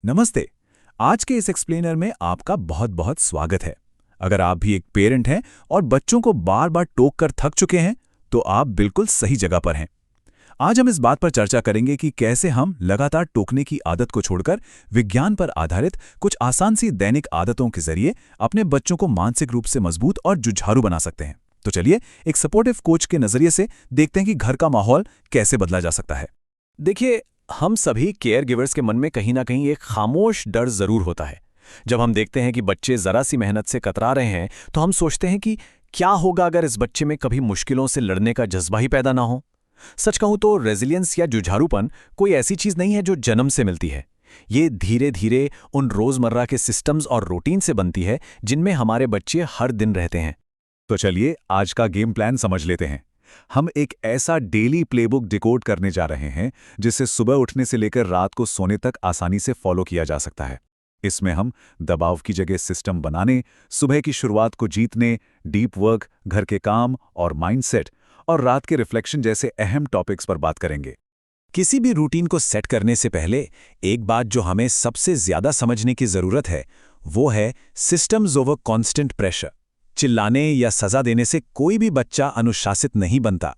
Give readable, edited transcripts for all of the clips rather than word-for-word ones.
नमस्ते। आज के इस एक्सप्लेनर में आपका बहुत बहुत स्वागत है। अगर आप भी एक पेरेंट हैं और बच्चों को बार बार टोक कर थक चुके हैं, तो आप बिल्कुल सही जगह पर हैं। आज हम इस बात पर चर्चा करेंगे कि कैसे हम लगातार टोकने की आदत को छोड़कर विज्ञान पर आधारित कुछ आसान सी दैनिक आदतों के जरिए अपने बच्चों को मानसिक रूप से मजबूत और जुझारू बना सकते हैं। तो चलिए एक सपोर्टिव कोच के नजरिए से देखते हैं कि घर का माहौल कैसे बदला जा सकता है। देखिए, हम सभी केयर गिवर्स के मन में कहीं ना कहीं एक खामोश डर जरूर होता है। जब हम देखते हैं कि बच्चे जरा सी मेहनत से कतरा रहे हैं, तो हम सोचते हैं कि क्या होगा अगर इस बच्चे में कभी मुश्किलों से लड़ने का जज्बा ही पैदा ना हो। सच कहूं तो रेजिलियंस या जुझारूपन कोई ऐसी चीज नहीं है जो जन्म से मिलती है। ये धीरे धीरे उन रोजमर्रा के सिस्टम्स और रूटीन से बनती है जिनमें हमारे बच्चे हर दिन रहते हैं। तो चलिए आज का गेम प्लान समझ लेते हैं। हम एक ऐसा डेली प्लेबुक डिकोड करने जा रहे हैं जिसे सुबह उठने से लेकर रात को सोने तक आसानी से फॉलो किया जा सकता है। इसमें हम दबाव की जगह सिस्टम बनाने, सुबह की शुरुआत को जीतने, डीप वर्क, घर के काम और माइंडसेट और रात के रिफ्लेक्शन जैसे अहम टॉपिक्स पर बात करेंगे। किसी भी रूटीन को सेट करने से पहले एक बात जो हमें सबसे ज्यादा समझने की जरूरत है, वो है सिस्टम्स ओवर कॉन्स्टेंट प्रेशर। चिल्लाने या सजा देने से कोई भी बच्चा अनुशासित नहीं बनता।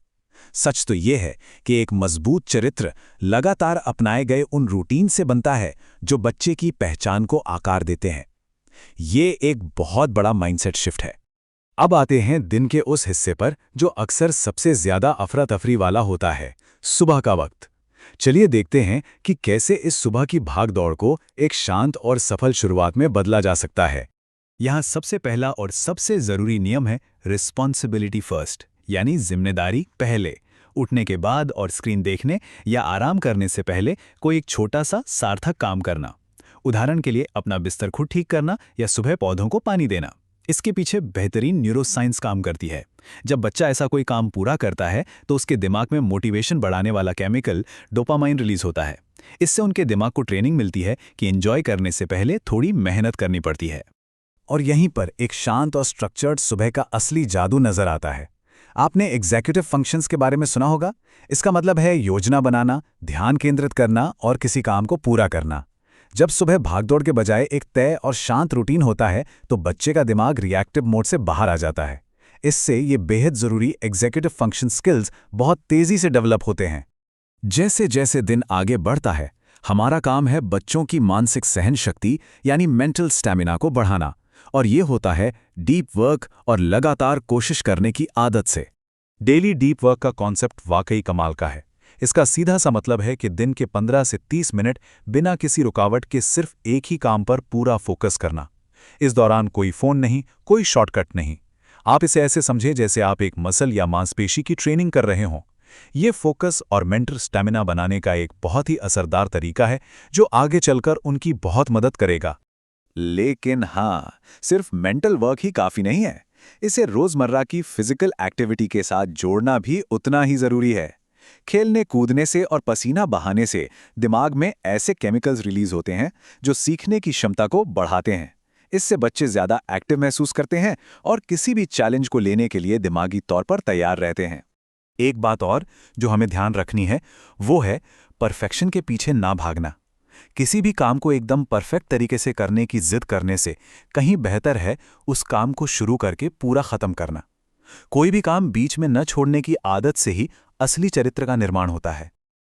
सच तो यह है कि एक मजबूत चरित्र लगातार अपनाए गए उन रूटीन से बनता है जो बच्चे की पहचान को आकार देते हैं। ये एक बहुत बड़ा माइंडसेट शिफ्ट है। अब आते हैं दिन के उस हिस्से पर जो अक्सर सबसे ज्यादा अफरा तफरी वाला होता है, सुबह का वक्त। चलिए देखते हैं कि कैसे इस सुबह की भागदौड़ को एक शांत और सफल शुरुआत में बदला जा सकता है। यहाँ सबसे पहला और सबसे जरूरी नियम है रिस्पॉन्सिबिलिटी फर्स्ट, यानी जिम्मेदारी पहले। उठने के बाद और स्क्रीन देखने या आराम करने से पहले कोई एक छोटा सा सार्थक काम करना। उदाहरण के लिए अपना बिस्तर खुद ठीक करना या सुबह पौधों को पानी देना। इसके पीछे बेहतरीन न्यूरोसाइंस काम करती है। जब बच्चा ऐसा कोई काम पूरा करता है तो उसके दिमाग में मोटिवेशन बढ़ाने वाला केमिकल डोपामाइन रिलीज होता है। इससे उनके दिमाग को ट्रेनिंग मिलती है कि एंजॉय करने से पहले थोड़ी मेहनत करनी पड़ती है। और यहीं पर एक शांत और स्ट्रक्चर्ड सुबह का असली जादू नजर आता है। आपने एग्जीक्यूटिव फंक्शंस के बारे में सुना होगा। इसका मतलब है योजना बनाना, ध्यान केंद्रित करना और किसी काम को पूरा करना। जब सुबह भागदौड़ के बजाय एक तय और शांत रूटीन होता है तो बच्चे का दिमाग रिएक्टिव मोड से बाहर आ जाता है। इससे ये बेहद जरूरी एग्जीक्यूटिव फंक्शन स्किल्स बहुत तेजी से डेवलप होते हैं। जैसे जैसे दिन आगे बढ़ता है, हमारा काम है बच्चों की मानसिक सहन शक्ति यानी मेंटल स्टैमिना को बढ़ाना, और ये होता है डीप वर्क और लगातार कोशिश करने की आदत से। डेली डीप वर्क का कॉन्सेप्ट वाकई कमाल का है। इसका सीधा सा मतलब है कि दिन के 15 से 30 मिनट बिना किसी रुकावट के सिर्फ एक ही काम पर पूरा फोकस करना। इस दौरान कोई फोन नहीं, कोई शॉर्टकट नहीं। आप इसे ऐसे समझें जैसे आप एक मसल या मांसपेशी की ट्रेनिंग कर रहे हों। ये फोकस और मेंटल स्टैमिना बनाने का एक बहुत ही असरदार तरीका है जो आगे चलकर उनकी बहुत मदद करेगा। लेकिन हाँ, सिर्फ मेंटल वर्क ही काफी नहीं है। इसे रोजमर्रा की फिजिकल एक्टिविटी के साथ जोड़ना भी उतना ही जरूरी है। खेलने कूदने से और पसीना बहाने से दिमाग में ऐसे केमिकल्स रिलीज होते हैं जो सीखने की क्षमता को बढ़ाते हैं। इससे बच्चे ज्यादा एक्टिव महसूस करते हैं और किसी भी चैलेंज को लेने के लिए दिमागी तौर पर तैयार रहते हैं। एक बात और जो हमें ध्यान रखनी है वो है परफेक्शन के पीछे ना भागना। किसी भी काम को एकदम परफेक्ट तरीके से करने की जिद करने से कहीं बेहतर है उस काम को शुरू करके पूरा खत्म करना। कोई भी काम बीच में न छोड़ने की आदत से ही असली चरित्र का निर्माण होता है।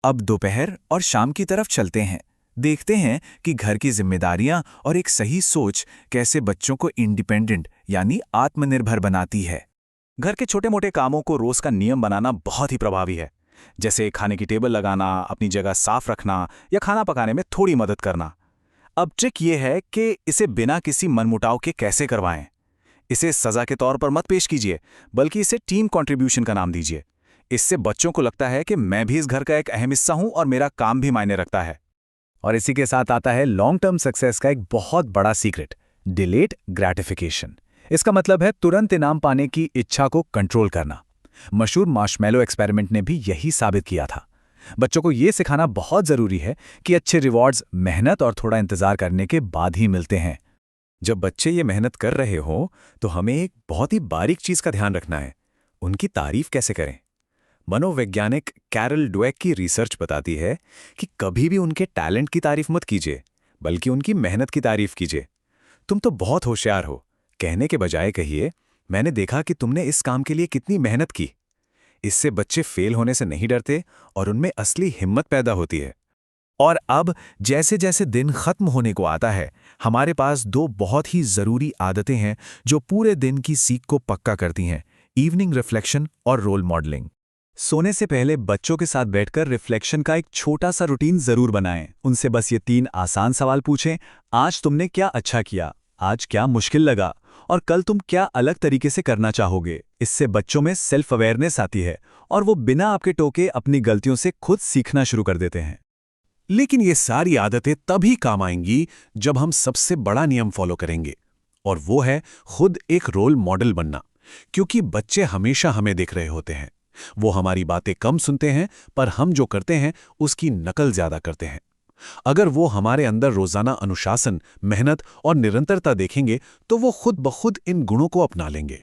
अब दोपहर और शाम की तरफ चलते हैं। देखते हैं कि घर की जिम्मेदारियां और एक सही सोच कैसे बच्चों को इंडिपेंडेंट यानी आत्मनिर्भर बनाती है। घर के छोटे मोटे कामों को रोज का नियम बनाना बहुत ही प्रभावी है। जैसे खाने की टेबल लगाना, अपनी जगह साफ रखना या खाना पकाने में थोड़ी मदद करना। अब ट्रिक ये है कि इसे बिना किसी मनमुटाव के कैसे करवाएं। इसे सजा के तौर पर मत पेश कीजिए, बल्कि इसे टीम कंट्रीब्यूशन का नाम दीजिए। इससे बच्चों को लगता है कि मैं भी इस घर का एक अहम हिस्सा हूं और मेरा काम भी मायने रखता है। और इसी के साथ आता है लॉन्ग टर्म सक्सेस का एक बहुत बड़ा सीक्रेट, डिलेड ग्रैटिफिकेशन। इसका मतलब है तुरंत इनाम पाने की इच्छा को कंट्रोल करना। मशहूर मार्शमैलो एक्सपेरिमेंट ने भी यही साबित किया था। बच्चों को यह सिखाना बहुत जरूरी है कि अच्छे रिवॉर्ड्स मेहनत और थोड़ा इंतजार करने के बाद ही मिलते हैं। जब बच्चे ये मेहनत कर रहे हो तो हमें एक बहुत ही बारीक चीज का ध्यान रखना है, उनकी तारीफ कैसे करें। मनोवैज्ञानिक कैरल ड्वेक की रिसर्च बताती है कि कभी भी उनके टैलेंट की तारीफ मत कीजिए, बल्कि उनकी मेहनत की तारीफ कीजिए। तुम तो बहुत होशियार हो कहने के बजाय कहिए, मैंने देखा कि तुमने इस काम के लिए कितनी मेहनत की। इससे बच्चे फेल होने से नहीं डरते और उनमें असली हिम्मत पैदा होती है। और अब जैसे जैसे दिन खत्म होने को आता है, हमारे पास दो बहुत ही जरूरी आदतें हैं जो पूरे दिन की सीख को पक्का करती हैं: इवनिंग रिफ्लेक्शन और रोल मॉडलिंग। सोने से पहले बच्चों के साथ बैठकर रिफ्लेक्शन का एक छोटा सा रूटीन जरूर बनाएं। उनसे बस ये 3 आसान सवाल पूछें। आज तुमने क्या अच्छा किया, आज क्या मुश्किल लगा, और कल तुम क्या अलग तरीके से करना चाहोगे। इससे बच्चों में सेल्फ अवेयरनेस आती है और वो बिना आपके टोके अपनी गलतियों से खुद सीखना शुरू कर देते हैं। लेकिन ये सारी आदतें तभी काम आएंगी जब हम सबसे बड़ा नियम फॉलो करेंगे, और वो है खुद एक रोल मॉडल बनना। क्योंकि बच्चे हमेशा हमें देख रहे होते हैं। वो हमारी बातें कम सुनते हैं, पर हम जो करते हैं उसकी नकल ज्यादा करते हैं। अगर वो हमारे अंदर रोजाना अनुशासन, मेहनत और निरंतरता देखेंगे तो वो खुद ब खुद इन गुणों को अपना लेंगे।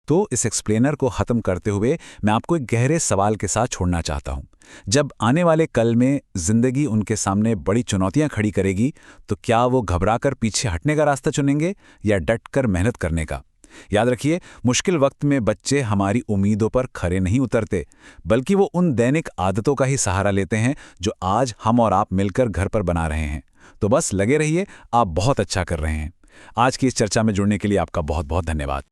तो इस एक्सप्लेनर को खत्म करते हुए मैं आपको एक गहरे सवाल के साथ छोड़ना चाहता हूं। जब आने वाले कल में जिंदगी उनके सामने बड़ी चुनौतियां खड़ी करेगी, तो क्या वो घबराकर पीछे हटने का रास्ता चुनेंगे या डटकर मेहनत करने का? याद रखिए, मुश्किल वक्त में बच्चे हमारी उम्मीदों पर खरे नहीं उतरते, बल्कि वो उन दैनिक आदतों का ही सहारा लेते हैं जो आज हम और आप मिलकर घर पर बना रहे हैं। तो बस लगे रहिए, आप बहुत अच्छा कर रहे हैं। आज की इस चर्चा में जुड़ने के लिए आपका बहुत बहुत धन्यवाद।